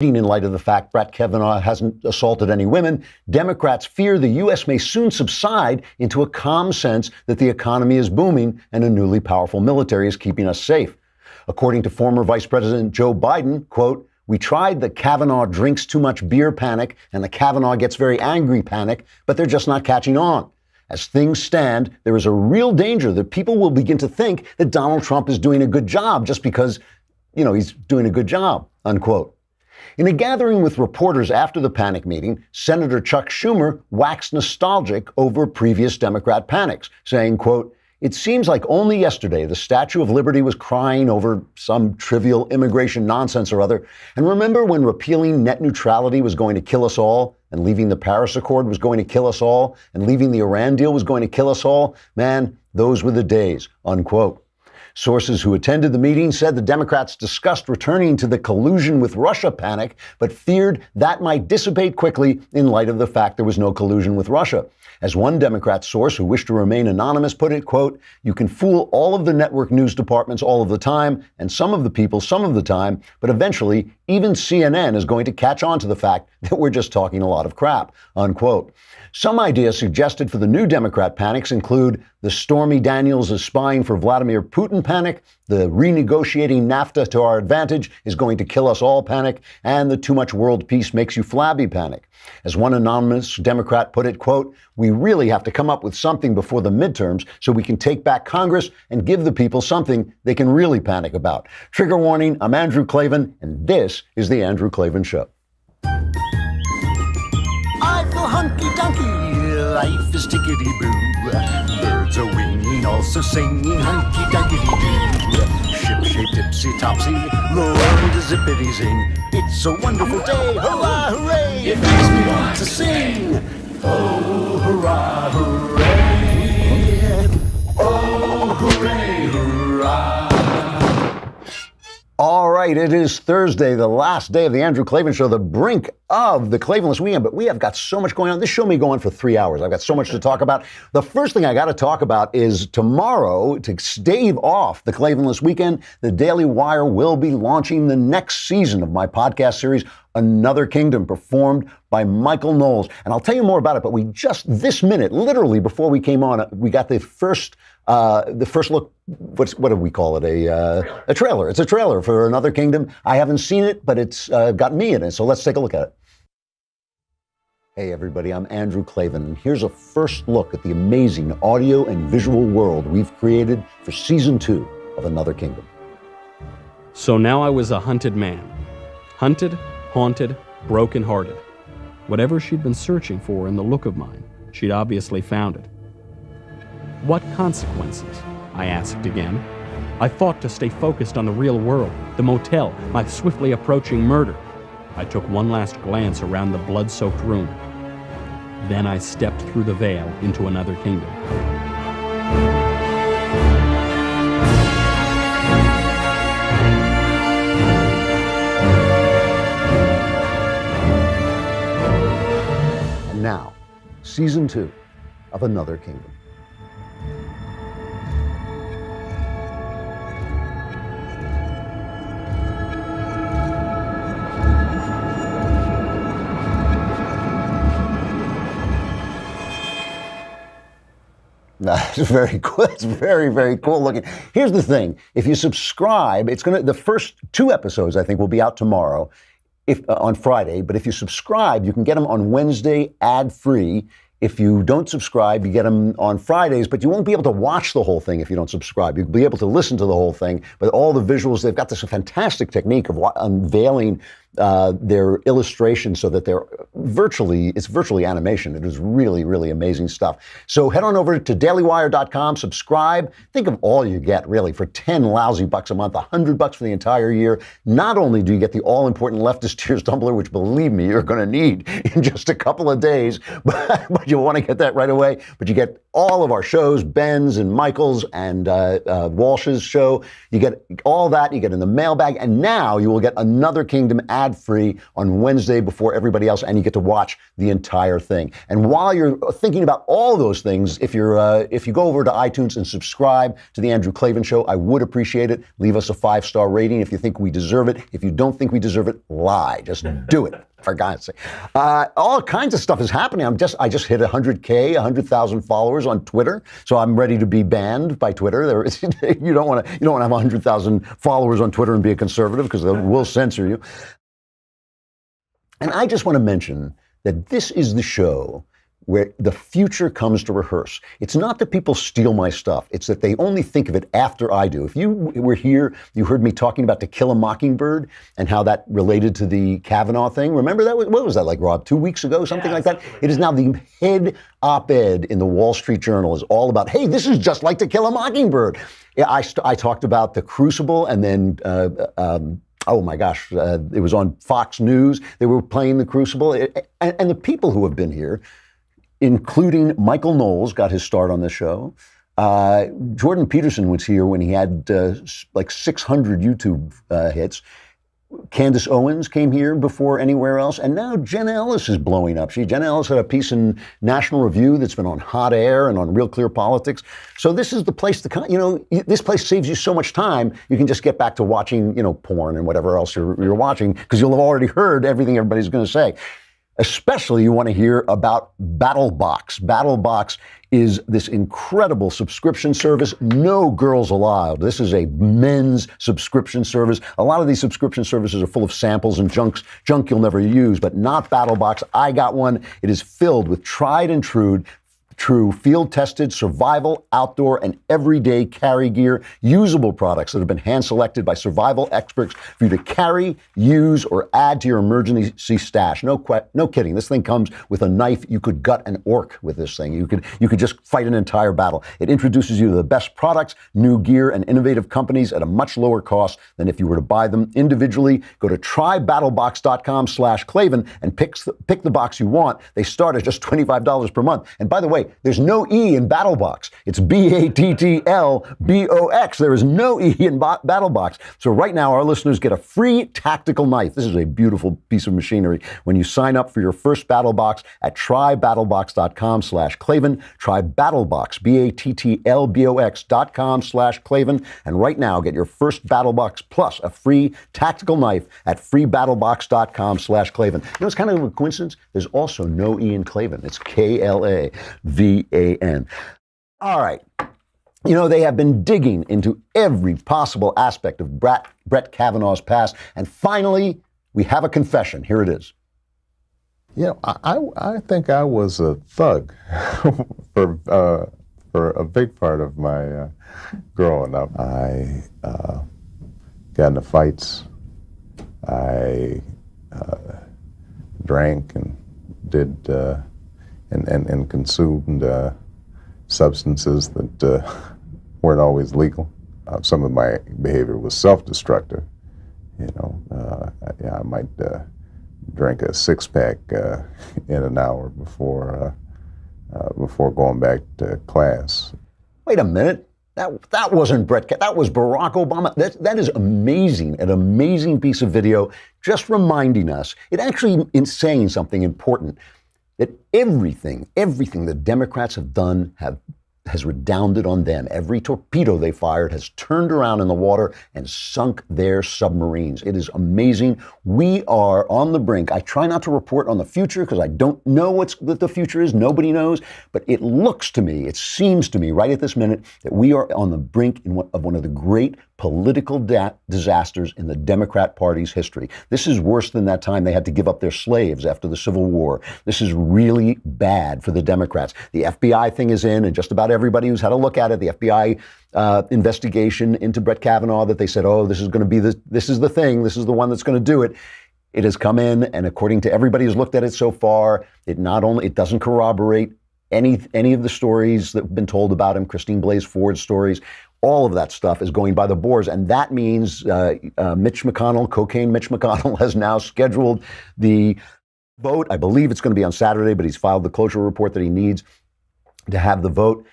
In light of the fact Brett Kavanaugh hasn't assaulted any women, Democrats fear the U.S. may soon subside into a calm sense that the economy is booming and a newly powerful military is keeping us safe. According to former Vice President Joe Biden, quote, "We tried the Kavanaugh drinks too much beer panic and the Kavanaugh gets very angry panic, but they're just not catching on. As things stand, there is a real danger that people will begin to think that Donald Trump is doing a good job just because, he's doing a good job," unquote. In a gathering with reporters after the panic meeting, Senator Chuck Schumer waxed nostalgic over previous Democrat panics, saying, quote, "It seems like only yesterday the Statue of Liberty was crying over some trivial immigration nonsense or other. And remember when repealing net neutrality was going to kill us all, and leaving the Paris Accord was going to kill us all, and leaving the Iran deal was going to kill us all? Man, those were the days," unquote. Sources who attended the meeting said the Democrats discussed returning to the collusion with Russia panic, but feared that might dissipate quickly in light of the fact there was no collusion with Russia. As one Democrat source who wished to remain anonymous put it, quote, "You can fool all of the network news departments all of the time, and some of the people some of the time, but eventually even CNN is going to catch on to the fact that we're just talking a lot of crap," unquote. Some ideas suggested for the new Democrat panics include the Stormy Daniels is spying for Vladimir Putin panic, the renegotiating NAFTA to our advantage is going to kill us all panic, and the too much world peace makes you flabby panic. As one anonymous Democrat put it, quote, "We really have to come up with something before the midterms so we can take back Congress and give the people something they can really panic about." Trigger warning, I'm Andrew Klavan, and this is The Andrew Klavan Show. I feel hunky-dunky, life is tickety-boo. Birds are winging, also singing hunky-dunky-doo. Ship-shape, tipsy-topsy, the world is zippity-zing. It's a wonderful day, hurrah, hooray! It makes me want to sing. Oh, hurrah, hooray! Oh, hooray, hurrah! All right, it is Thursday, the last day of the Andrew Klavan Show, the brink of the Klavanless weekend, but we have got so much going on. This show may go on for 3 hours. I've got so much to talk about. The first thing I got to talk about is tomorrow, to stave off the Klavanless weekend, the Daily Wire will be launching the next season of my podcast series, Another Kingdom, performed by Michael Knowles. And I'll tell you more about it, but we just this minute, literally before we came on, we got the first look. What do we call it? A trailer. It's a trailer for Another Kingdom. I haven't seen it, but it's got me in it. So let's take a look at it. Hey everybody, I'm Andrew Klavan, and here's a first look at the amazing audio and visual world we've created for season 2 of Another Kingdom. So now I was a hunted man. Hunted, haunted, broken-hearted. Whatever she'd been searching for in the look of mine, she'd obviously found it. What consequences? I asked again. I fought to stay focused on the real world, the motel, my swiftly approaching murder. I took one last glance around the blood-soaked room. Then I stepped through the veil into another kingdom. And now, season 2 of Another Kingdom. That's very cool. It's very, very cool looking. Here's the thing. If you subscribe, the first 2 episodes, I think, will be out tomorrow, on Friday. But if you subscribe, you can get them on Wednesday ad-free. If you don't subscribe, you get them on Fridays, but you won't be able to watch the whole thing if you don't subscribe. You'll be able to listen to the whole thing, but all the visuals, they've got this fantastic technique of unveiling their illustrations so that it's virtually animation. It is really, really amazing stuff. So head on over to dailywire.com, subscribe. Think of all you get, really, for 10 lousy bucks a month, $100 for the entire year. Not only do you get the all-important Leftist Tears tumbler, which, believe me, you're going to need in just a couple of days, but you'll want to get that right away. But you get all of our shows, Ben's and Michael's and Walsh's show. You get all that. You get in the mailbag. And now you will get Another Kingdom ad-free on Wednesday before everybody else. And you get to to watch the entire thing. And while you're thinking about all those things, if you go over to iTunes and subscribe to the Andrew Klavan Show, I would appreciate it. Leave us a 5-star rating if you think we deserve it. If you don't think we deserve it, lie. Just do it. For God's sake. All kinds of stuff is happening. I just hit 100,000 followers on Twitter, so I'm ready to be banned by Twitter. You don't want to have 100,000 followers on Twitter and be a conservative, because they will censor you. And I just want to mention that this is the show where the future comes to rehearse. It's not that people steal my stuff. It's that they only think of it after I do. If you were here, you heard me talking about To Kill a Mockingbird and how that related to the Kavanaugh thing. Remember that? What was that like, Rob? 2 weeks ago, something like that? It is now the head op-ed in the Wall Street Journal is all about, hey, this is just like To Kill a Mockingbird. I talked about The Crucible, and then oh my gosh, it was on Fox News. They were playing The Crucible. And the people who have been here, including Michael Knowles, got his start on the show. Jordan Peterson was here when he had like 600 YouTube hits. Candace Owens came here before anywhere else. And now Jen Ellis is blowing up. Jen Ellis had a piece in National Review that's been on Hot Air and on Real Clear Politics. So this is the place to, this place saves you so much time. You can just get back to watching, porn and whatever else you're watching, because you'll have already heard everything everybody's going to say. Especially you want to hear about BattleBox. BattleBox is this incredible subscription service. No girls allowed. This is a men's subscription service. A lot of these subscription services are full of samples and junk you'll never use, but not BattleBox. I got one. It is filled with tried and true field-tested survival, outdoor, and everyday carry gear, usable products that have been hand-selected by survival experts for you to carry, use, or add to your emergency stash. No kidding. This thing comes with a knife. You could gut an orc with this thing. You could just fight an entire battle. It introduces you to the best products, new gear, and innovative companies at a much lower cost than if you were to buy them individually. Go to trybattlebox.com/Klavan and pick the box you want. They start at just $25 per month. And by the way, there's no E in BattleBox. It's BATTLBOX. There is no E in BattleBox. So right now, our listeners get a free tactical knife. This is a beautiful piece of machinery when you sign up for your first BattleBox at trybattlebox.com/Klavan. Try BattleBox, BATTLBOX.com/Klavan. And right now, get your first BattleBox plus a free tactical knife at freebattlebox.com/Klavan. It's kind of a coincidence. There's also no E in Klavan. It's KLAVAN. All right. They have been digging into every possible aspect of Brett Kavanaugh's past. And finally, we have a confession. Here it is. I think I was a thug for a big part of my growing up. I got into fights. I drank and did and consumed substances that weren't always legal. Some of my behavior was self-destructive. I might drink a six-pack in an hour before going back to class. Wait a minute. That wasn't Brett. That was Barack Obama. That is amazing. An amazing piece of video, just reminding us. It actually is saying something important. That everything the Democrats have done has redounded on them. Every torpedo they fired has turned around in the water and sunk their submarines. It is amazing. We are on the brink. I try not to report on the future because I don't know what the future is. Nobody knows. But it looks to me, it seems to me right at this minute that we are on the brink of one of the great political disasters in the Democrat Party's history. This is worse than that time they had to give up their slaves after the Civil War. This is really bad for the Democrats. The FBI thing is in, and just about everybody who's had a look at it, the FBI investigation into Brett Kavanaugh, that they said, oh, this is going to be this is the thing, this is the one that's going to do it. It has come in, and according to everybody who's looked at it so far, it doesn't corroborate any of the stories that have been told about him, Christine Blasey Ford's stories. All of that stuff is going by the boards, and that means Mitch McConnell, cocaine Mitch McConnell, has now scheduled the vote. I believe it's going to be on Saturday, but he's filed the closure report that he needs to have the vote.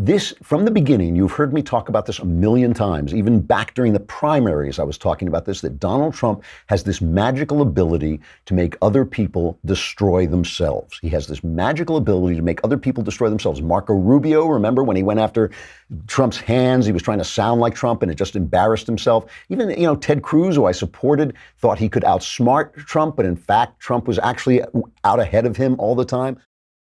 This, from the beginning, you've heard me talk about this a million times, even back during the primaries, I was talking about this, that Donald Trump has this magical ability to make other people destroy themselves. He has this magical ability to make other people destroy themselves. Marco Rubio, remember when he went after Trump's hands, he was trying to sound like Trump and it just embarrassed himself. Even, Ted Cruz, who I supported, thought he could outsmart Trump, but in fact, Trump was actually out ahead of him all the time.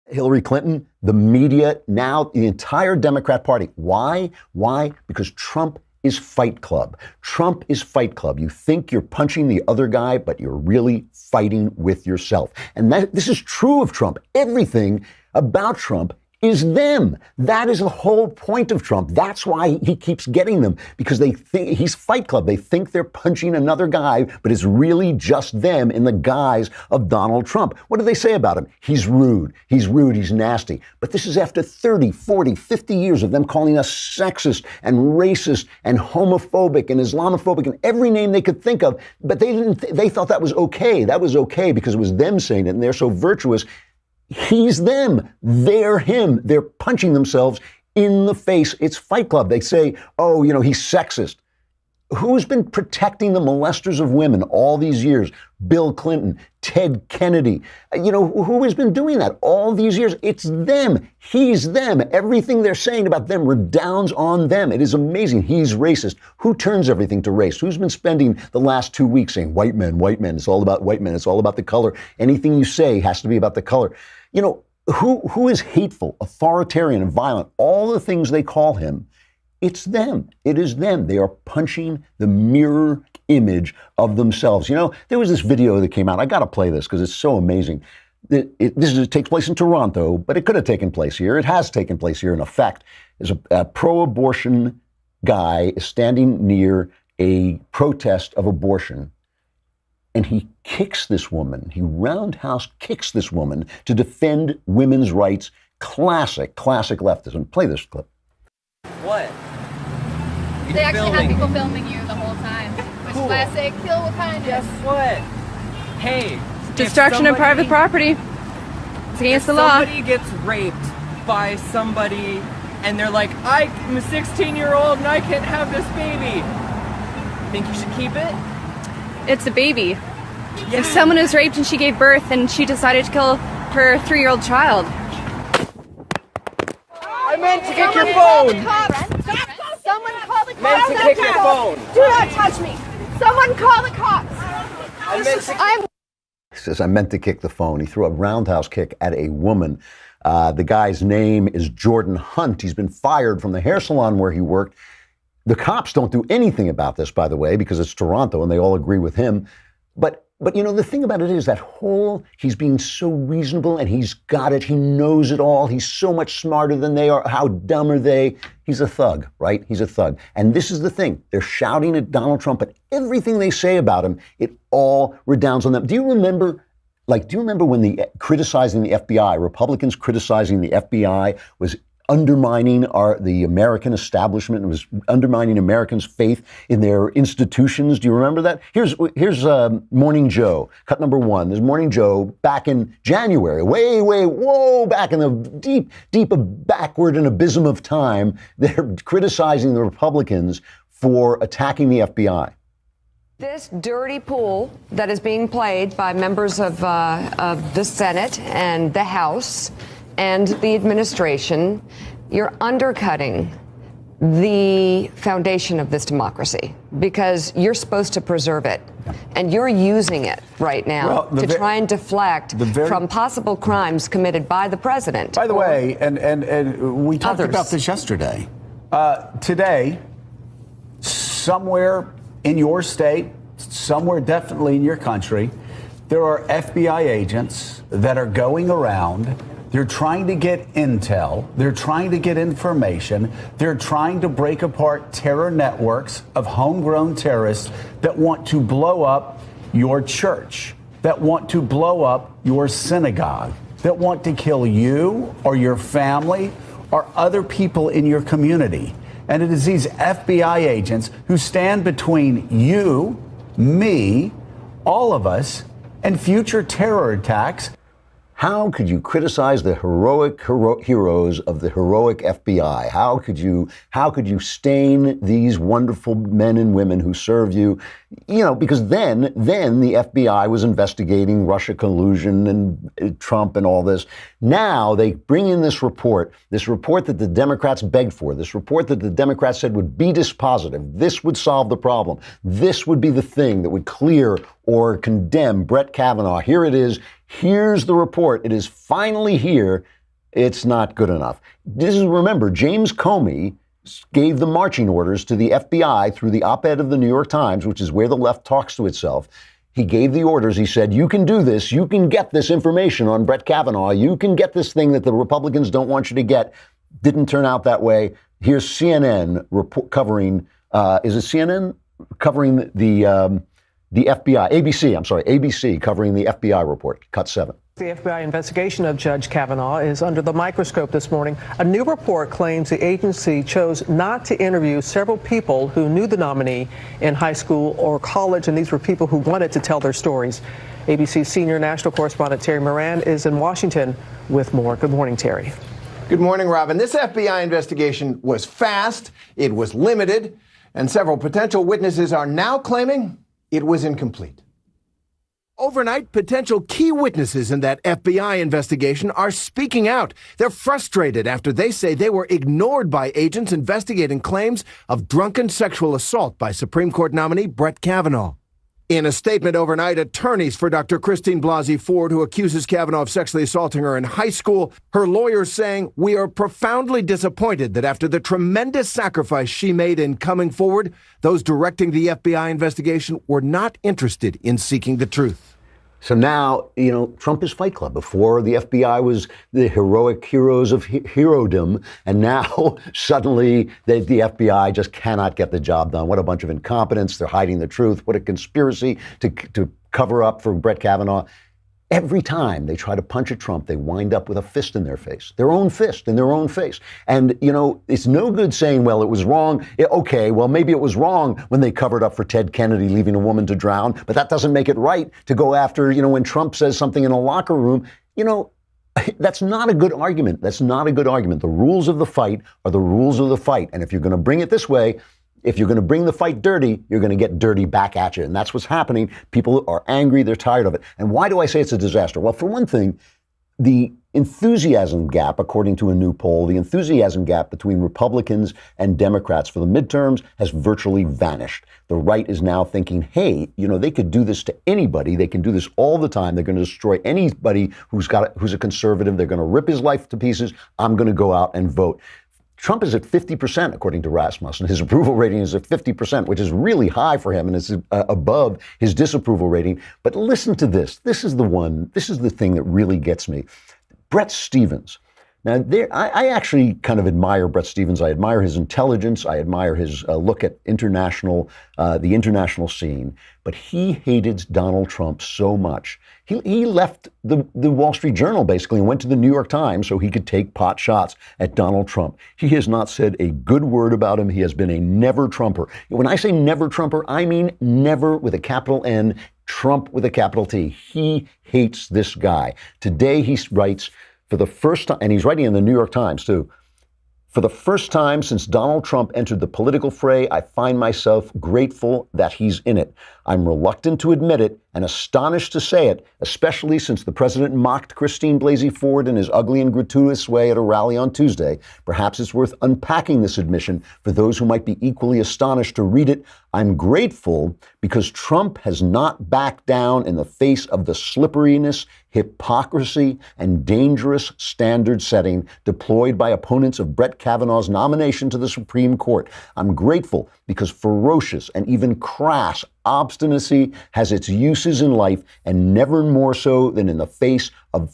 Hillary Clinton, the media, now the entire Democrat Party. Why? Why? Because Trump is Fight Club. Trump is Fight Club. You think you're punching the other guy, but you're really fighting with yourself. And this is true of Trump. Everything about Trump is them. That is the whole point of Trump. That's why he keeps getting them, because they think he's Fight Club. They think they're punching another guy, but it's really just them in the guise of Donald Trump. What do they say about him? He's rude. He's rude. He's nasty. But this is after 30, 40, 50 years of them calling us sexist and racist and homophobic and Islamophobic and every name they could think of. But they thought that was okay. That was okay because it was them saying it, and they're so virtuous. He's them. They're him. They're punching themselves in the face. It's Fight Club. They say, oh, he's sexist. Who's been protecting the molesters of women all these years? Bill Clinton, Ted Kennedy. Who has been doing that all these years? It's them. He's them. Everything they're saying about them redounds on them. It is amazing. He's racist. Who turns everything to race? Who's been spending the last 2 weeks saying white men, white men? It's all about white men. It's all about the color. Anything you say has to be about the color. Who is hateful, authoritarian, and violent? All the things they call him, it's them. It is them. They are punching the mirror image of themselves. There was this video that came out. I got to play this because it's so amazing. It takes place in Toronto, but it could have taken place here. It has taken place here in effect. There's a pro-abortion guy is standing near a protest of abortion, and he kicks this woman. He roundhouse kicks this woman to defend women's rights. Classic leftism. Play this clip. What? They actually have people filming you the whole time. Which is why I say kill with kindness. Guess what? Hey. Destruction of private property. It's against the law. If somebody gets raped by somebody and they're like, I'm a 16-year-old and I can't have this baby. Think you should keep it? It's a baby. Yeah. If someone is raped and she gave birth and she decided to kill her 3-year-old child. I meant to kick your phone. Someone call the cops. Meant to kick your phone. Do not touch me. Someone call the cops. He says, I meant to kick the phone. He threw a roundhouse kick at a woman. The guy's name is Jordan Hunt. He's been fired from the hair salon where he worked. The cops don't do anything about this, by the way, because it's Toronto and they all agree with him. But the thing about it is that he's being so reasonable and he's got it. He knows it all. He's so much smarter than they are. How dumb are they? He's a thug, right? He's a thug. And this is the thing. They're shouting at Donald Trump, but everything they say about him, it all redounds on them. Do you remember when criticizing the FBI, Republicans criticizing the FBI was undermining the American establishment and was undermining Americans' faith in their institutions? Do you remember that? Here's Morning Joe, cut number 1. There's Morning Joe back in January, back in the deep backward and abysm of time. They're criticizing the Republicans for attacking the FBI. This dirty pool that is being played by members of the Senate and the House and the administration, you're undercutting the foundation of this democracy because you're supposed to preserve it. And you're using it right now to try and deflect from possible crimes committed by the president. By the way, and we talked about this yesterday. Today, somewhere in your state, somewhere definitely in your country, there are FBI agents that are going around. They're trying to get intel. They're trying to get information. They're trying to break apart terror networks of homegrown terrorists that want to blow up your church, that want to blow up your synagogue, that want to kill you or your family or other people in your community. And it is these FBI agents who stand between you, me, all of us, and future terror attacks. How could you criticize the heroes of the heroic FBI? How could you stain these wonderful men and women who serve you? Because then the FBI was investigating Russia collusion and Trump and all this. Now they bring in this report that the Democrats begged for, this report that the Democrats said would be dispositive. This would solve the problem. This would be the thing that would clear or condemn Brett Kavanaugh. Here it is. Here's the report. It is finally here. It's not good enough. Remember, James Comey gave the marching orders to the FBI through the op-ed of the New York Times, which is where the left talks to itself. He gave the orders. He said, you can do this. You can get this information on Brett Kavanaugh. You can get this thing that the Republicans don't want you to get. Didn't turn out that way. Here's CNN covering, is it CNN? Covering the FBI, ABC covering the FBI report, cut 7. The FBI investigation of Judge Kavanaugh is under the microscope this morning. A new report claims the agency chose not to interview several people who knew the nominee in high school or college, and these were people who wanted to tell their stories. ABC's senior national correspondent Terry Moran is in Washington with more. Good morning, Terry. Good morning, Robin. This FBI investigation was fast, it was limited, and several potential witnesses are now claiming it was incomplete. Overnight, potential key witnesses in that FBI investigation are speaking out. They're frustrated after they say they were ignored by agents investigating claims of drunken sexual assault by Supreme Court nominee Brett Kavanaugh. In a statement overnight, attorneys for Dr. Christine Blasey Ford, who accuses Kavanaugh of sexually assaulting her in high school, her lawyers saying, "We are profoundly disappointed that after the tremendous sacrifice she made in coming forward, those directing the FBI investigation were not interested in seeking the truth." So now, Trump is Fight Club. Before, the FBI was the heroic heroes of herodom, and now suddenly the FBI just cannot get the job done. What a bunch of incompetence. They're hiding the truth. What a conspiracy to cover up for Brett Kavanaugh. Every time they try to punch at Trump, they wind up with a fist in their face, their own fist in their own face. And, it's no good saying, well, it was wrong. Okay, well, maybe it was wrong when they covered up for Ted Kennedy leaving a woman to drown, but that doesn't make it right to go after, when Trump says something in a locker room, that's not a good argument. That's not a good argument. The rules of the fight are the rules of the fight. And if you're going to bring it this way, if you're going to bring the fight dirty, you're going to get dirty back at you. And that's what's happening. People are angry. They're tired of it. And why do I say it's a disaster? Well, for one thing, the enthusiasm gap, according to a new poll, the enthusiasm gap between Republicans and Democrats for the midterms has virtually vanished. The right is now thinking, hey, they could do this to anybody. They can do this all the time. They're going to destroy anybody who's a conservative. They're going to rip his life to pieces. I'm going to go out and vote. Trump is at 50%, according to Rasmussen. His approval rating is at 50%, which is really high for him, and it's above his disapproval rating. But listen to this. This is the thing that really gets me. Bret Stephens. Now, I actually kind of admire Bret Stephens. I admire his intelligence. I admire his look at the international scene. But he hated Donald Trump so much. He left the Wall Street Journal, basically, and went to the New York Times so he could take pot shots at Donald Trump. He has not said a good word about him. He has been a never Trumper. When I say never Trumper, I mean never with a capital N, Trump with a capital T. He hates this guy. Today he writes, for the first time, and he's writing in the New York Times too, for the first time since Donald Trump entered the political fray, I find myself grateful that he's in it. I'm reluctant to admit it and astonished to say it, especially since the president mocked Christine Blasey Ford in his ugly and gratuitous way at a rally on Tuesday. Perhaps it's worth unpacking this admission for those who might be equally astonished to read it. I'm grateful because Trump has not backed down in the face of the slipperiness, hypocrisy, and dangerous standard setting deployed by opponents of Brett Kavanaugh's nomination to the Supreme Court. I'm grateful because ferocious and even crass obstinacy has its uses in life, and never more so than in the face of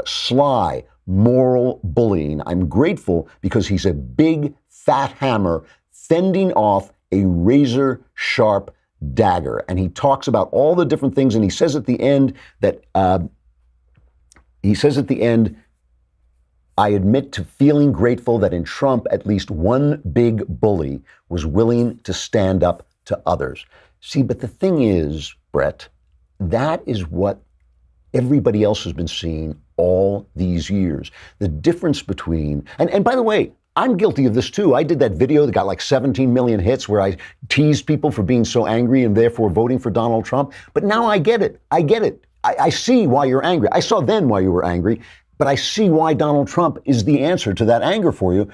sly, moral bullying. I'm grateful because he's a big, fat hammer fending off a razor-sharp dagger. And he talks about all the different things, and he says at the end that, I admit to feeling grateful that in Trump, at least one big bully was willing to stand up to others. See, but the thing is, Brett, that is what everybody else has been seeing all these years. The difference between, and by the way, I'm guilty of this too. I did that video that got like 17 million hits where I teased people for being so angry and therefore voting for Donald Trump. But now I get it. I see why you're angry. I saw then why you were angry, but I see why Donald Trump is the answer to that anger for you.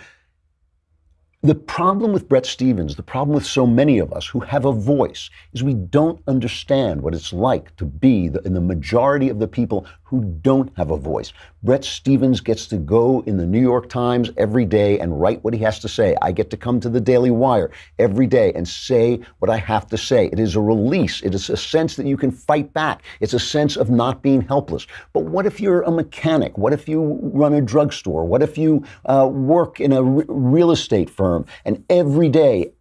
The problem with Bret Stephens, the problem with so many of us who have a voice, is we don't understand what it's like to be in the majority of the people who don't have a voice. Bret Stephens gets to go in the New York Times every day and write what he has to say. I get to come to the Daily Wire every day and say what I have to say. It is a release. It is a sense that you can fight back. It's a sense of not being helpless. But what if you're a mechanic? What if you run a drugstore? What if you work in a real estate firm? And every day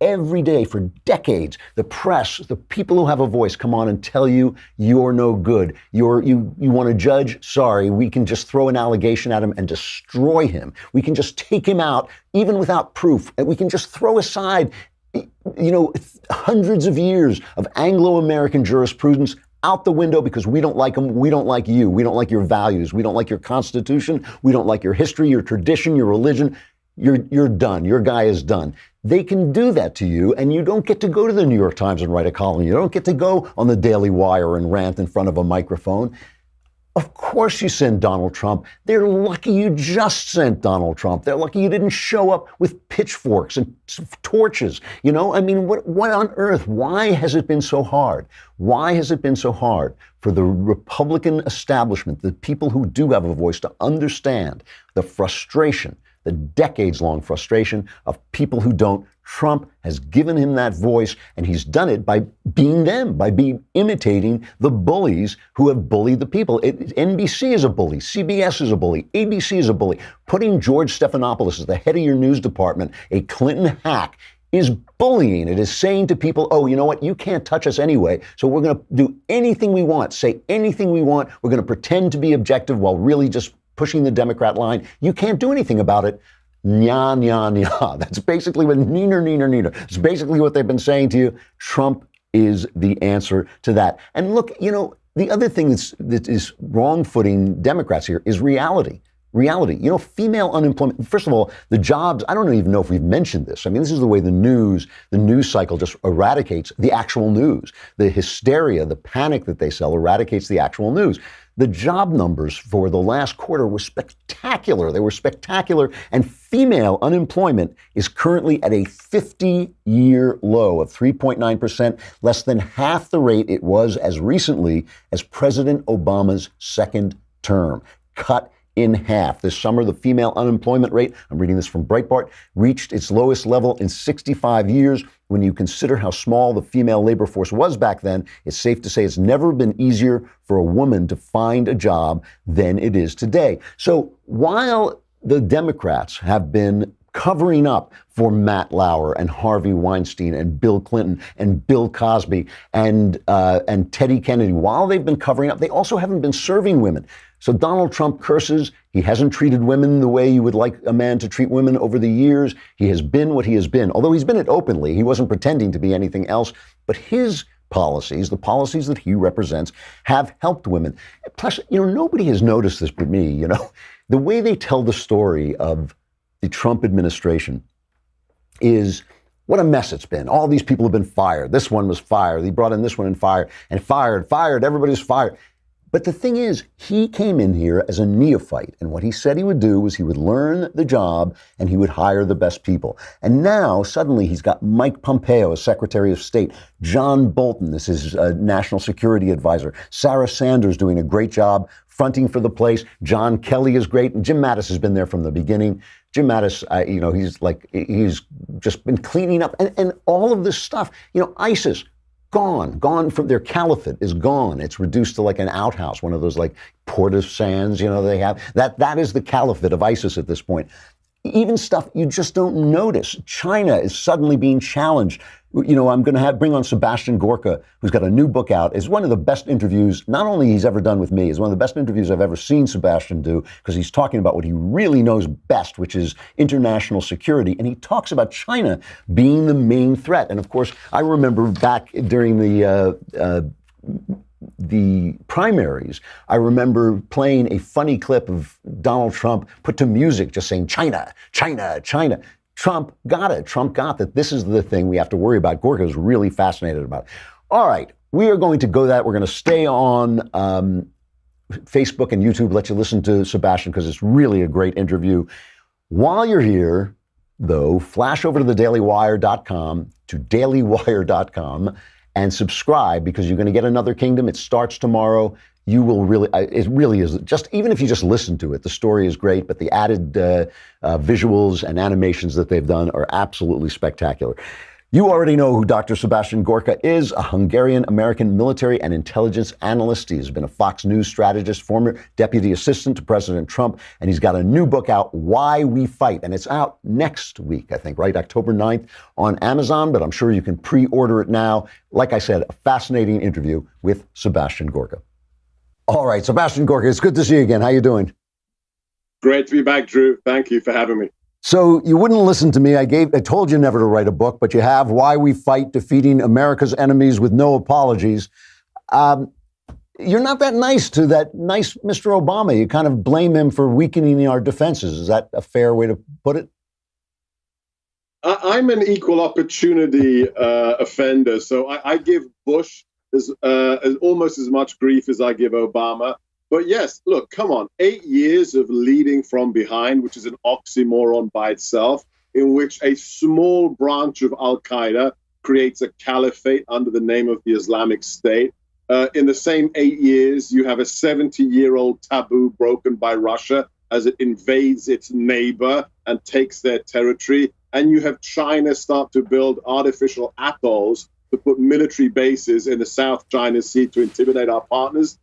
for decades, the press, the people who have a voice come on and tell you you're no good. You want to judge? Sorry, we can just throw an allegation at him and destroy him. We can just take him out, even without proof. And we can just throw aside, hundreds of years of Anglo-American jurisprudence out the window because we don't like them. We don't like you. We don't like your values. We don't like your Constitution. We don't like your history, your tradition, your religion. You're done. Your guy is done. They can do that to you, and you don't get to go to the New York Times and write a column. You don't get to go on the Daily Wire and rant in front of a microphone. Of course you send Donald Trump. They're lucky you just sent Donald Trump. They're lucky you didn't show up with pitchforks and torches. What on earth? Why has it been so hard? Why has it been so hard for the Republican establishment, the people who do have a voice, to understand the frustration, the decades-long frustration of people who don't? Trump has given him that voice, and he's done it by being them, by imitating the bullies who have bullied the people. NBC is a bully, CBS is a bully, ABC is a bully. Putting George Stephanopoulos as the head of your news department, a Clinton hack, is bullying. It is saying to people, oh, you know what? You can't touch us anyway, so we're going to do anything we want, say anything we want. We're going to pretend to be objective while really just pushing the Democrat line. You can't do anything about it. Nya, nya, nya. That's basically what neener. It's basically what they've been saying to you. Trump is the answer to that. And look, the other thing that is wrong-footing Democrats here is reality. Female unemployment. First of all, the jobs, I don't even know if we've mentioned this. This is the way the news cycle just eradicates the actual news. The hysteria, the panic that they sell eradicates the actual news. The job numbers for the last quarter were spectacular. They were spectacular. And female unemployment is currently at a 50-year low of 3.9%, less than half the rate it was as recently as President Obama's second term. Cut in half. This summer, the female unemployment rate, I'm reading this from Breitbart, reached its lowest level in 65 years. When you consider how small the female labor force was back then, it's safe to say it's never been easier for a woman to find a job than it is today. So while the Democrats have been covering up for Matt Lauer and Harvey Weinstein and Bill Clinton and Bill Cosby and Teddy Kennedy, while they've been covering up, they also haven't been serving women. So Donald Trump curses. He hasn't treated women the way you would like a man to treat women over the years. He has been what he has been. Although he's been it openly, he wasn't pretending to be anything else. But his policies, the policies that he represents, have helped women. Plus, nobody has noticed this but me, The way they tell the story of the Trump administration is what a mess it's been. All these people have been fired. This one was fired. He brought in this one and fired. Everybody's fired. But the thing is, he came in here as a neophyte, and what he said he would do was he would learn the job and he would hire the best people. And now, suddenly, he's got Mike Pompeo as Secretary of State, John Bolton, this is National Security Advisor, Sarah Sanders doing a great job fronting for the place, John Kelly is great, and Jim Mattis has been there from the beginning. Jim Mattis, he's just been cleaning up, and all of this stuff, ISIS, gone from their caliphate is gone. It's reduced to like an outhouse, one of those like port of sands, they have. That is the caliphate of ISIS at this point. Even stuff you just don't notice. China is suddenly being challenged. I'm going to bring on Sebastian Gorka, who's got a new book out. It's one of the best interviews, not only he's ever done with me, it's one of the best interviews I've ever seen Sebastian do, because he's talking about what he really knows best, which is international security. And he talks about China being the main threat. And of course, I remember back during the the primaries, I remember playing a funny clip of Donald Trump put to music, just saying China, China, China. Trump got it. Trump got that this is the thing we have to worry about. Gorka is really fascinated about it. All right, we are going to go that. We're going to stay on Facebook and YouTube, let you listen to Sebastian because it's really a great interview. While you're here, though, flash over to thedailywire.com, to dailywire.com, and subscribe because you're going to get Another Kingdom. It starts tomorrow. You will really, it really is just, even if you just listen to it, the story is great, but the added visuals and animations that they've done are absolutely spectacular. You already know who Dr. Sebastian Gorka is, a Hungarian-American military and intelligence analyst. He has been a Fox News strategist, former deputy assistant to President Trump, and he's got a new book out, Why We Fight, and it's out next week, I think, right? October 9th on Amazon, but I'm sure you can pre-order it now. Like I said, a fascinating interview with Sebastian Gorka. All right, Sebastian Gorka, it's good to see you again. How you doing? Great to be back, Drew. Thank you for having me. So you wouldn't listen to me. I told you never to write a book, but you have. Why We Fight, Defeating America's Enemies with No Apologies. You're not that nice to that nice Mr. Obama. You kind of blame him for weakening our defenses. Is that a fair way to put it? I'm an equal opportunity offender, so I give Bush as almost as much grief as I give Obama. But yes, look, come on, 8 years of leading from behind, which is an oxymoron by itself, in which a small branch of Al-Qaeda creates a caliphate under the name of the Islamic State. In the same 8 years, you have a 70-year-old taboo broken by Russia as it invades its neighbor and takes their territory. And you have China start to build artificial atolls to put military bases in the South China Sea to intimidate our partners.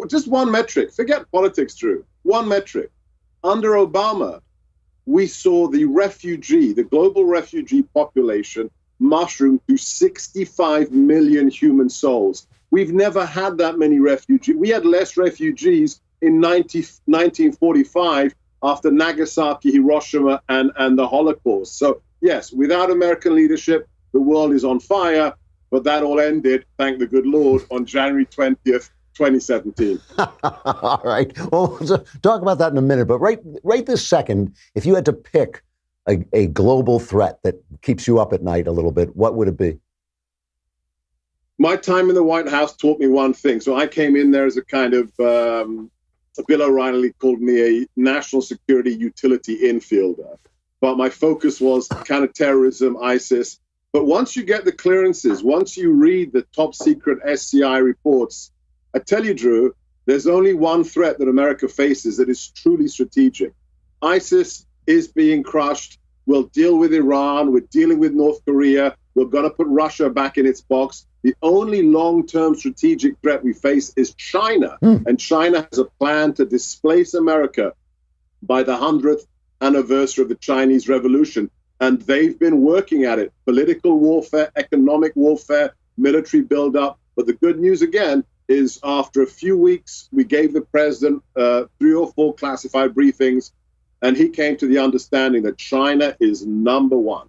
Just one metric. Forget politics, Drew. One metric. Under Obama, we saw the global refugee population mushroom to 65 million human souls. We've never had that many refugees. We had less refugees in 1945 after Nagasaki, Hiroshima, and the Holocaust. So, yes, without American leadership, the world is on fire, but that all ended, thank the good Lord, on January 20th, 2017. All right. Well, talk about that in a minute. But right this second, if you had to pick a global threat that keeps you up at night a little bit, what would it be? My time in the White House taught me one thing. So I came in there as a kind of, Bill O'Reilly called me a national security utility infielder. But my focus was counterterrorism, ISIS. But once you get the clearances, once you read the top secret SCI reports, I tell you, Drew, there's only one threat that America faces that is truly strategic. ISIS is being crushed. We'll deal with Iran. We're dealing with North Korea. We're going to put Russia back in its box. The only long-term strategic threat we face is China. And China has a plan to displace America by the 100th anniversary of the Chinese Revolution. And they've been working at it. Political warfare, economic warfare, military buildup. But the good news, again, is after a few weeks, we gave the president 3 or 4 classified briefings, and he came to the understanding that China is number one.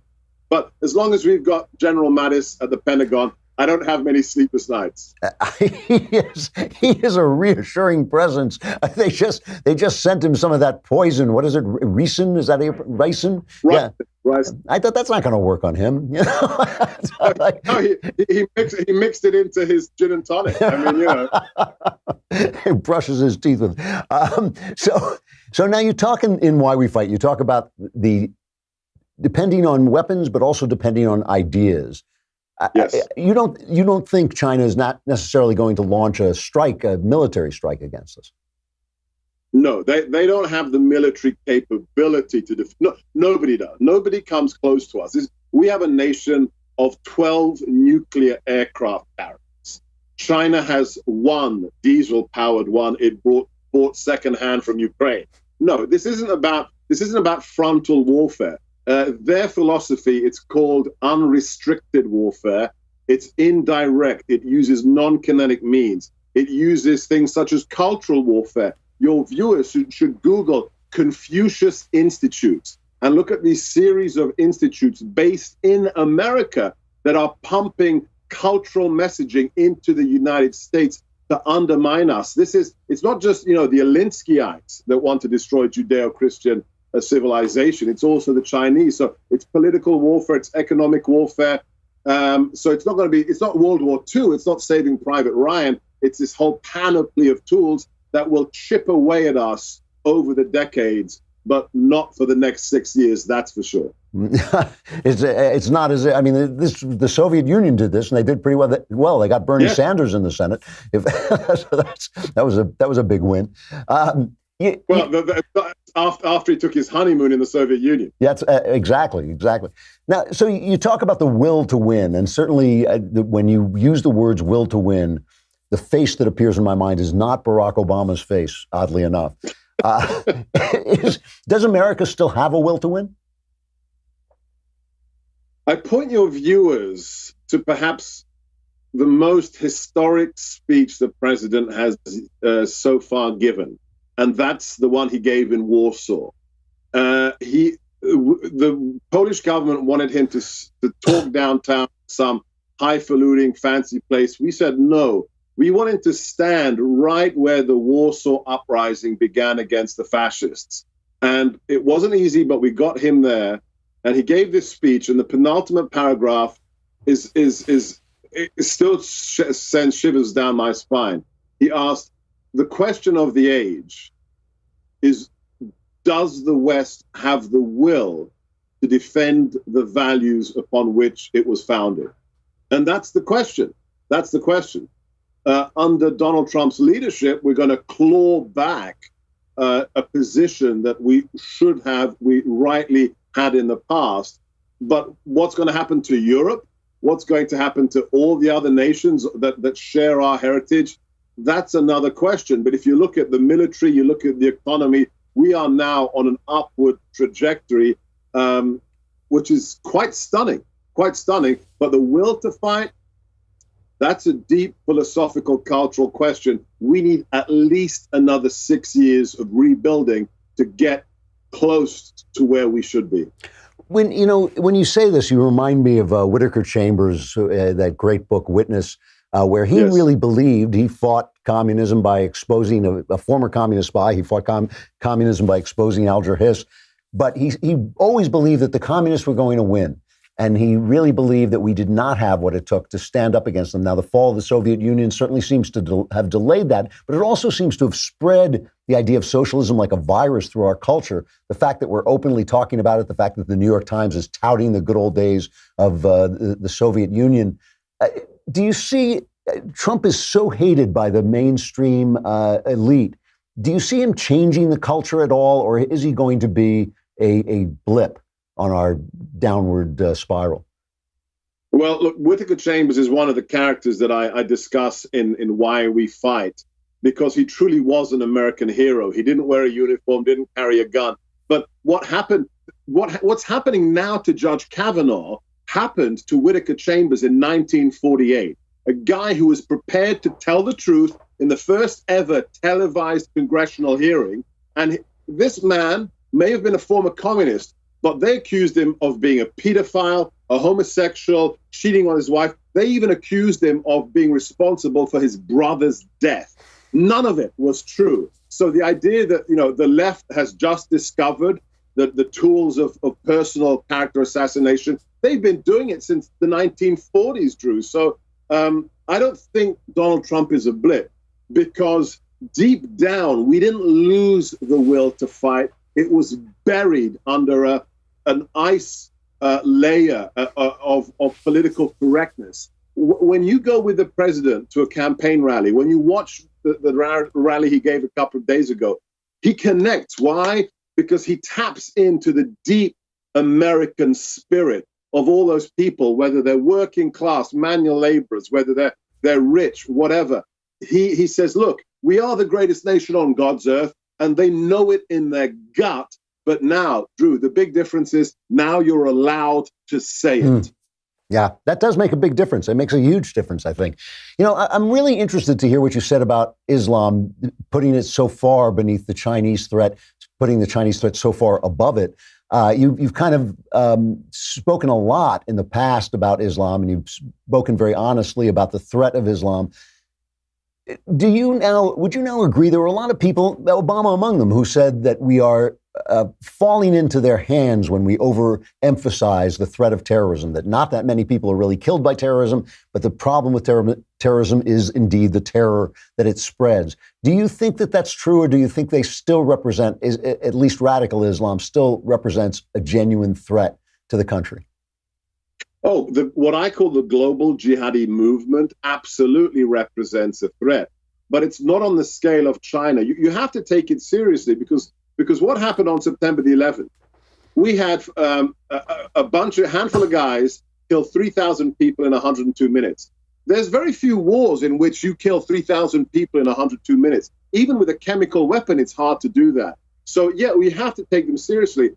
But as long as we've got General Mattis at the Pentagon, I don't have many sleepless nights. He is a reassuring presence. They just sent him some of that poison. What is it? Ricin? Is that ricin? Right. Yeah. Right. I thought that's not going to work on him. You know? No, he mixed it into his gin and tonic. I mean, you know. He brushes his teeth with. So now you talk in Why We Fight. You talk about the depending on weapons, but also depending on ideas. Yes. You don't think China is not necessarily going to launch a military strike against us? No, they don't have the military capability to no, nobody does. Nobody comes close to us. We have a nation of 12 nuclear aircraft carriers. China has one diesel-powered one it bought secondhand from Ukraine. No, this isn't about frontal warfare. Their philosophy, it's called unrestricted warfare. It's indirect. It uses non-kinetic means. It uses things such as cultural warfare. Your viewers should Google Confucius Institutes and look at these series of institutes based in America that are pumping cultural messaging into the United States to undermine us. It's not just, the Alinskyites that want to destroy Judeo-Christian civilization. It's also the Chinese. So it's political warfare, it's economic warfare. So it's not World War II, it's not Saving Private Ryan. It's this whole panoply of tools that will chip away at us over the decades, but not for the next 6 years, that's for sure. It's not as the Soviet Union did this, and they did pretty well. They got Bernie Sanders in the Senate. That was a big win. After he took his honeymoon in the Soviet Union. Yeah, exactly. Now, so you talk about the will to win, and certainly when you use the words "will to win," the face that appears in my mind is not Barack Obama's face, oddly enough. Does America still have a will to win? I point your viewers to perhaps the most historic speech the president has so far given, and that's the one he gave in Warsaw. The Polish government wanted him to talk downtown, some highfalutin, fancy place. We said no. We want him to stand right where the Warsaw Uprising began against the fascists. And it wasn't easy, but we got him there. And he gave this speech, and the penultimate paragraph still sends shivers down my spine. He asked, the question of the age is, does the West have the will to defend the values upon which it was founded? And that's the question. Under Donald Trump's leadership, we're going to claw back a position that we rightly had in the past. But what's going to happen to Europe? What's going to happen to all the other nations that share our heritage? That's another question. But if you look at the military, you look at the economy, we are now on an upward trajectory, which is quite stunning. But the will to fight, that's a deep philosophical, cultural question. We need at least another 6 years of rebuilding to get close to where we should be. When you say this, you remind me of Whittaker Chambers, that great book, Witness, where he really believed he fought communism by exposing a former communist spy. He fought communism by exposing Alger Hiss. But he always believed that the communists were going to win. And he really believed that we did not have what it took to stand up against them. Now, the fall of the Soviet Union certainly seems to have delayed that, but it also seems to have spread the idea of socialism like a virus through our culture. The fact that we're openly talking about it, the fact that the New York Times is touting the good old days of the Soviet Union. Do you see Trump is so hated by the mainstream elite? Do you see him changing the culture at all, or is he going to be a blip on our downward spiral? Well, look, Whittaker Chambers is one of the characters that I discuss in Why We Fight, because he truly was an American hero. He didn't wear a uniform, didn't carry a gun. But what's happening now to Judge Kavanaugh happened to Whittaker Chambers in 1948, a guy who was prepared to tell the truth in the first ever televised congressional hearing. And this man may have been a former communist, but they accused him of being a pedophile, a homosexual, cheating on his wife. They even accused him of being responsible for his brother's death. None of it was true. So the idea that, the left has just discovered the tools of personal character assassination, they've been doing it since the 1940s, Drew. So I don't think Donald Trump is a blip, because deep down, we didn't lose the will to fight. It was buried under an ice layer of political correctness. When you go with the president to a campaign rally, when you watch the rally he gave a couple of days ago, he connects. Why? Because he taps into the deep American spirit of all those people, whether they're working class, manual laborers, whether they're rich, whatever. He says, look, we are the greatest nation on God's earth, and they know it in their gut. But now, Drew, the big difference is now you're allowed to say it. Yeah, that does make a big difference. It makes a huge difference, I think. I'm really interested to hear what you said about Islam, putting it so far beneath the Chinese threat, putting the Chinese threat so far above it. You've kind of spoken a lot in the past about Islam, and you've spoken very honestly about the threat of Islam. Would you now agree? There were a lot of people, Obama among them, who said that we are falling into their hands when we overemphasize the threat of terrorism, that not that many people are really killed by terrorism, but the problem with terrorism is indeed the terror that it spreads. Do you think that that's true, or do you think they still represent, at least radical Islam still represents a genuine threat to the country? Oh, what I call the global jihadi movement absolutely represents a threat, but it's not on the scale of China. You have to take it seriously because what happened on September the 11th? We had a handful of guys kill 3,000 people in 102 minutes. There's very few wars in which you kill 3,000 people in 102 minutes. Even with a chemical weapon, it's hard to do that. So yeah, we have to take them seriously,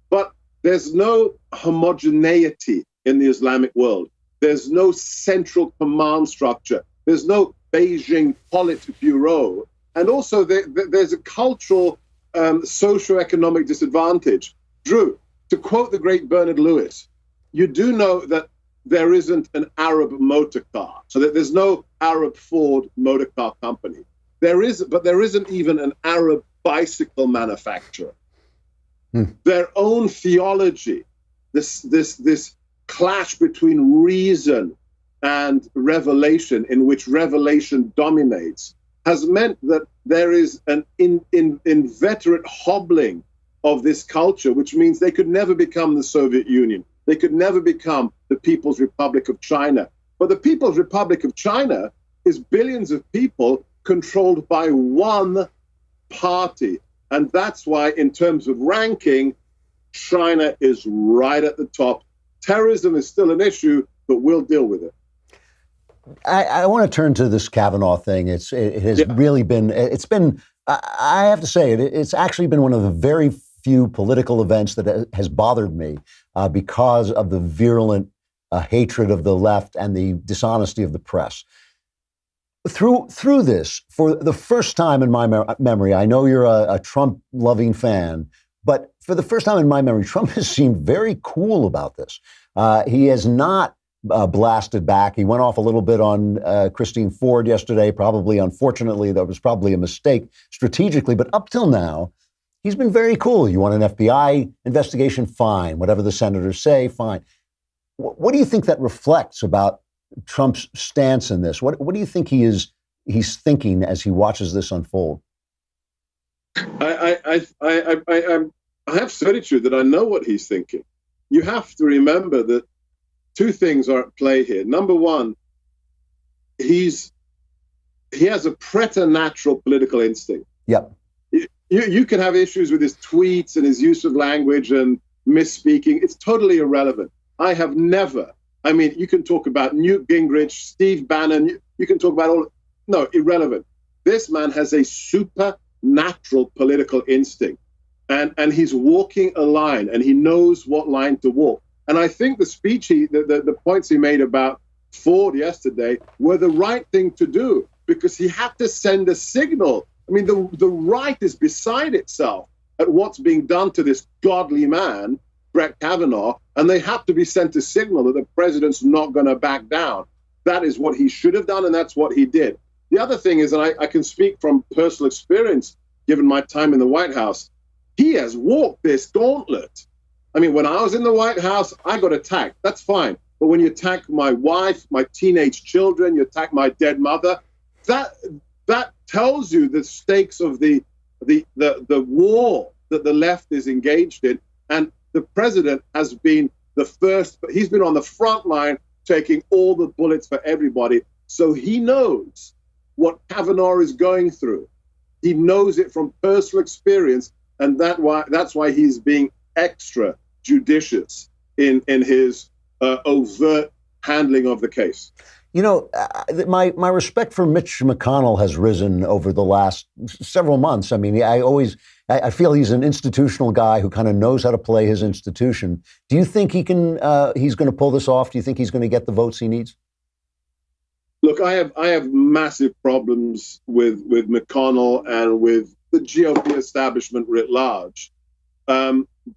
but there's no homogeneity in the Islamic world. There's no central command structure. There's no Beijing Politburo. And also there's a cultural, socioeconomic disadvantage. Drew, to quote the great Bernard Lewis, you do know that there isn't an Arab motor car, so that there's no Arab Ford motor car company. There isn't even an Arab bicycle manufacturer. Their own theology, this clash between reason and revelation, in which revelation dominates, has meant that there is an inveterate hobbling of this culture, which means they could never become the Soviet Union. They could never become the People's Republic of China. But the People's Republic of China is billions of people controlled by one party. And that's why, in terms of ranking, China is right at the top. Terrorism is still an issue, but we'll deal with it. I want to turn to this Kavanaugh thing. It has really been, I have to say, it's actually been one of the very few political events that has bothered me because of the virulent hatred of the left and the dishonesty of the press. Through this, for the first time in my memory, I know you're a Trump-loving fan, but for the first time in my memory, Trump has seemed very cool about this. He has not blasted back. He went off a little bit on Christine Ford yesterday. Probably, unfortunately, that was probably a mistake strategically. But up till now, he's been very cool. You want an FBI investigation? Fine. Whatever the senators say, fine. What do you think that reflects about Trump's stance in this? What do you think he's thinking as he watches this unfold? I have certitude that I know what he's thinking. You have to remember that two things are at play here. Number one, he has a preternatural political instinct. Yep. You can have issues with his tweets and his use of language and misspeaking. It's totally irrelevant. I have never. I mean, you can talk about Newt Gingrich, Steve Bannon. You can talk about all. No, irrelevant. This man has a supernatural political instinct, and he's walking a line, and he knows what line to walk. And I think the speech the points he made about Ford yesterday were the right thing to do, because he had to send a signal. I mean, the right is beside itself at what's being done to this godly man, Brett Kavanaugh, and they have to be sent a signal that the president's not going to back down. That is what he should have done, and that's what he did. The other thing is, and I can speak from personal experience, given my time in the White House, he has walked this gauntlet. I mean, when I was in the White House, I got attacked. That's fine. But when you attack my wife, my teenage children, you attack my dead mother, that tells you the stakes of the war that the left is engaged in. And the president has been he's been on the front line taking all the bullets for everybody. So he knows what Kavanaugh is going through. He knows it from personal experience, and that's why he's being extra judicious in his overt handling of the case. You know, my respect for Mitch McConnell has risen over the last several months. I mean, I feel he's an institutional guy who kind of knows how to play his institution. Do you think he's going to pull this off? Do you think he's going to get the votes he needs? Look, I have massive problems with McConnell and with the GOP establishment writ large.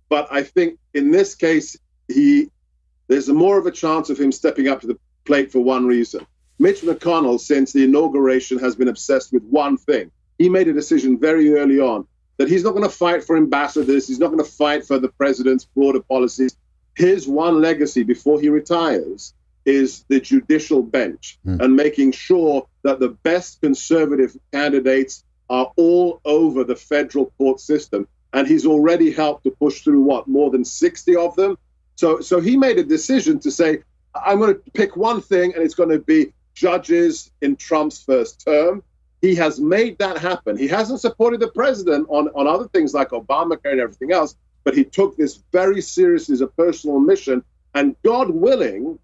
But I think in this case, there's more of a chance of him stepping up to the plate for one reason. Mitch McConnell, since the inauguration, has been obsessed with one thing. He made a decision very early on that he's not going to fight for ambassadors. He's not going to fight for the president's broader policies. His one legacy before he retires is the judicial bench and making sure that the best conservative candidates are all over the federal court system. And he's already helped to push through, more than 60 of them? So he made a decision to say, I'm going to pick one thing, and it's going to be judges in Trump's first term. He has made that happen. He hasn't supported the president on other things like Obamacare and everything else, but he took this very seriously as a personal mission. And God willing,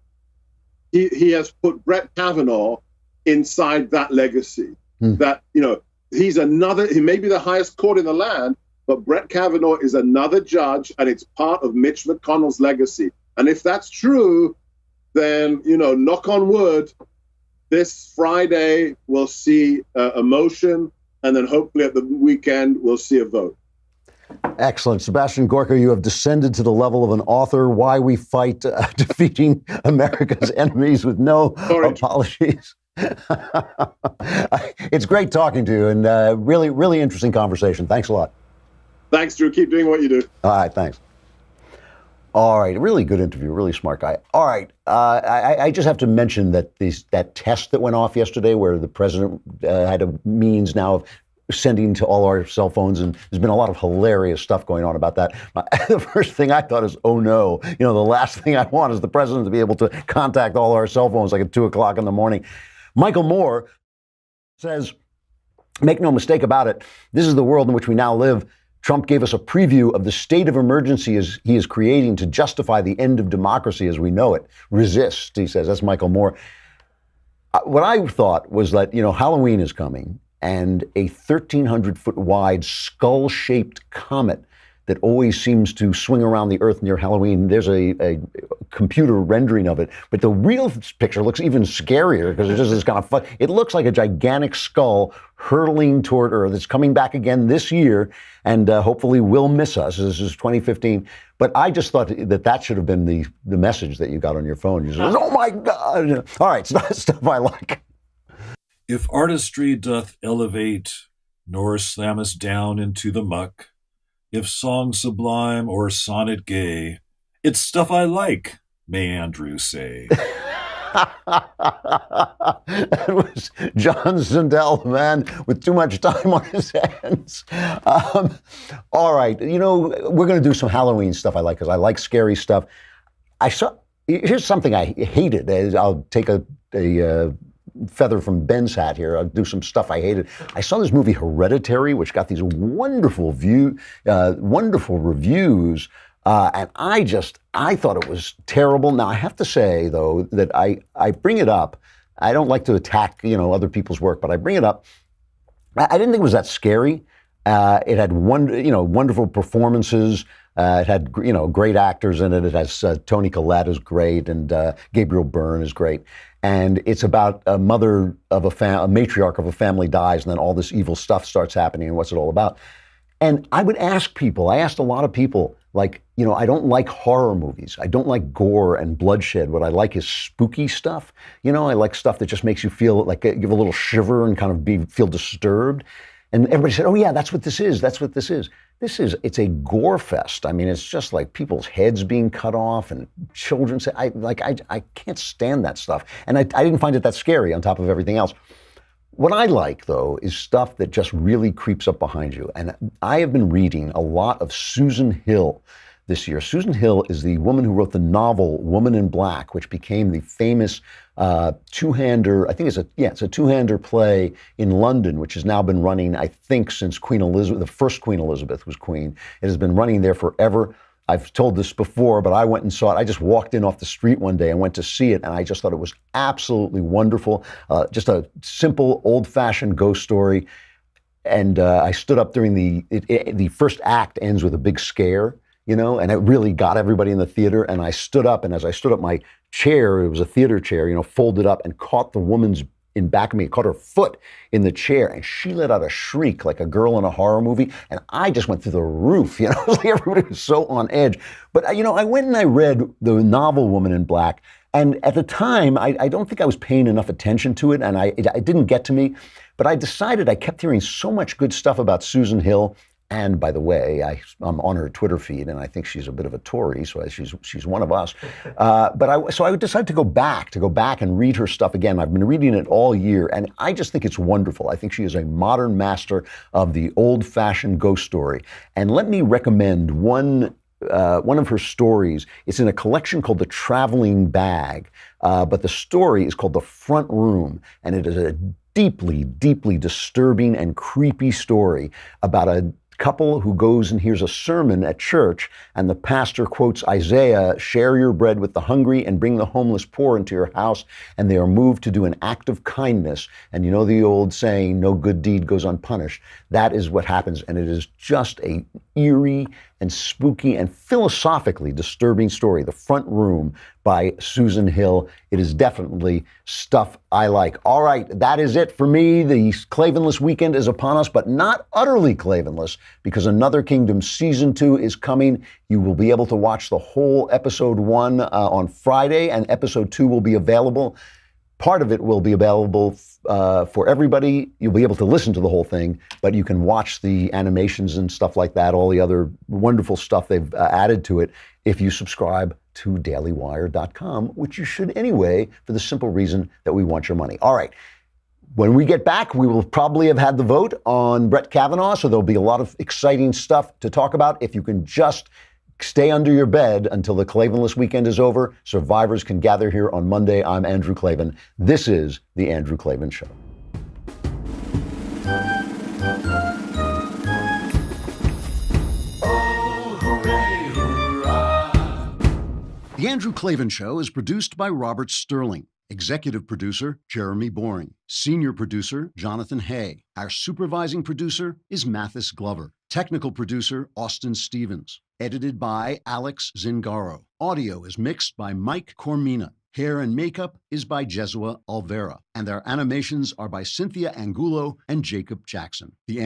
he has put Brett Kavanaugh inside that legacy. That, he may be the highest court in the land, but Brett Kavanaugh is another judge, and it's part of Mitch McConnell's legacy. And if that's true, then, knock on wood, this Friday we'll see a motion, and then hopefully at the weekend we'll see a vote. Excellent. Sebastian Gorka, you have descended to the level of an author. Why We Fight, Defeating America's Enemies with No Apologies. It's great talking to you, and really, really interesting conversation. Thanks a lot. Thanks, Drew. Keep doing what you do. All right, thanks. All right, really good interview, really smart guy. All right, I just have to mention that that test that went off yesterday, where the president had a means now of sending to all our cell phones, and there's been a lot of hilarious stuff going on about that. The first thing I thought is, oh no, the last thing I want is the president to be able to contact all our cell phones like at 2 o'clock in the morning. Michael Moore says, make no mistake about it, this is the world in which we now live. Trump gave us a preview of the state of emergency as he is creating to justify the end of democracy as we know it. Resist, he says. That's Michael Moore. What I thought was that, Halloween is coming, and a 1,300-foot wide skull-shaped comet that always seems to swing around the Earth near Halloween. There's a computer rendering of it, but the real picture looks even scarier because it's just this kind of fun. It looks like a gigantic skull hurtling toward Earth. It's coming back again this year, and hopefully will miss us. This is 2015. But I just thought that should have been the message that you got on your phone. You said, oh my God. All right, stuff I like. If artistry doth elevate, nor slam us down into the muck, if song sublime or sonnet gay, it's stuff I like, may Andrew say. That was John Zundel, the man with too much time on his hands. All right, we're going to do some Halloween stuff I like, because I like scary stuff. Here's something I hated. I'll take a feather from Ben's hat here. I'll do some stuff I hated. I saw this movie Hereditary, which got these wonderful reviews, and I thought it was terrible. Now, I have to say, though, that I bring it up. I don't like to attack, other people's work, but I bring it up. I didn't think it was that scary. It had wonderful performances. It had, great actors in it. It has Toni Collette is great, and Gabriel Byrne is great. And it's about a mother of a matriarch of a family dies, and then all this evil stuff starts happening, and what's it all about? And I would ask people, I asked a lot of people, like, I don't like horror movies. I don't like gore and bloodshed. What I like is spooky stuff. I like stuff that just makes you feel like, give a little shiver and kind of feel disturbed. And everybody said, oh yeah, that's what this is. That's what this is. It's a gore fest. I mean, it's just like people's heads being cut off and children say, I can't stand that stuff. And I didn't find it that scary on top of everything else. What I like, though, is stuff that just really creeps up behind you. And I have been reading a lot of Susan Hill this year. Susan Hill is the woman who wrote the novel Woman in Black, which became the famous two-hander, I think it's a two-hander play in London, which has now been running, I think, since Queen Elizabeth, the first Queen Elizabeth was queen. It has been running there forever. I've told this before, but I went and saw it. I just walked in off the street one day and went to see it, and I just thought it was absolutely wonderful. Just a simple, old-fashioned ghost story. And I stood up during the first act ends with a big scare, and it really got everybody in the theater. And I stood up, and as I stood up, my chair, it was a theater chair, folded up and caught the woman's in back of me, caught her foot in the chair, and she let out a shriek like a girl in a horror movie, and I just went through the roof. You know, it was like everybody was so on edge. But I went and I read the novel Woman in Black, and at the time, I don't think I was paying enough attention to it, and it didn't get to me. But I decided, I kept hearing so much good stuff about Susan Hill. And by the way, I'm on her Twitter feed, and I think she's a bit of a Tory, so she's one of us. So I decided to go back and read her stuff again. I've been reading it all year, and I just think it's wonderful. I think she is a modern master of the old-fashioned ghost story. And let me recommend one of her stories. It's in a collection called The Traveling Bag, but the story is called The Front Room, and it is a deeply, deeply disturbing and creepy story about a couple who goes and hears a sermon at church, and the pastor quotes Isaiah, "Share your bread with the hungry and bring the homeless poor into your house," and they are moved to do an act of kindness. And you know the old saying, no good deed goes unpunished. That is what happens, and it is just a eerie and spooky and philosophically disturbing story. The Front Room by Susan Hill. It is definitely stuff I like. All right, that is it for me. The Klavanless weekend is upon us, but not utterly Klavanless, because Another Kingdom Season 2 is coming. You will be able to watch the whole Episode 1 on Friday, and Episode 2 will be available. Part of it will be available for everybody. You'll be able to listen to the whole thing, but you can watch the animations and stuff like that, all the other wonderful stuff they've added to it, if you subscribe to dailywire.com, which you should anyway, for the simple reason that we want your money. All right. When we get back, we will probably have had the vote on Brett Kavanaugh, so there'll be a lot of exciting stuff to talk about. If you can just stay under your bed until the Klavanless weekend is over, survivors can gather here on Monday. I'm Andrew Klavan. This is The Andrew Klavan Show. The Andrew Klavan Show is produced by Robert Sterling. Executive producer, Jeremy Boring. Senior producer, Jonathan Hay. Our supervising producer is Mathis Glover. Technical producer, Austin Stevens. Edited by Alex Zingaro. Audio is mixed by Mike Cormina. Hair and makeup is by Jesua Alvera. And our animations are by Cynthia Angulo and Jacob Jackson. The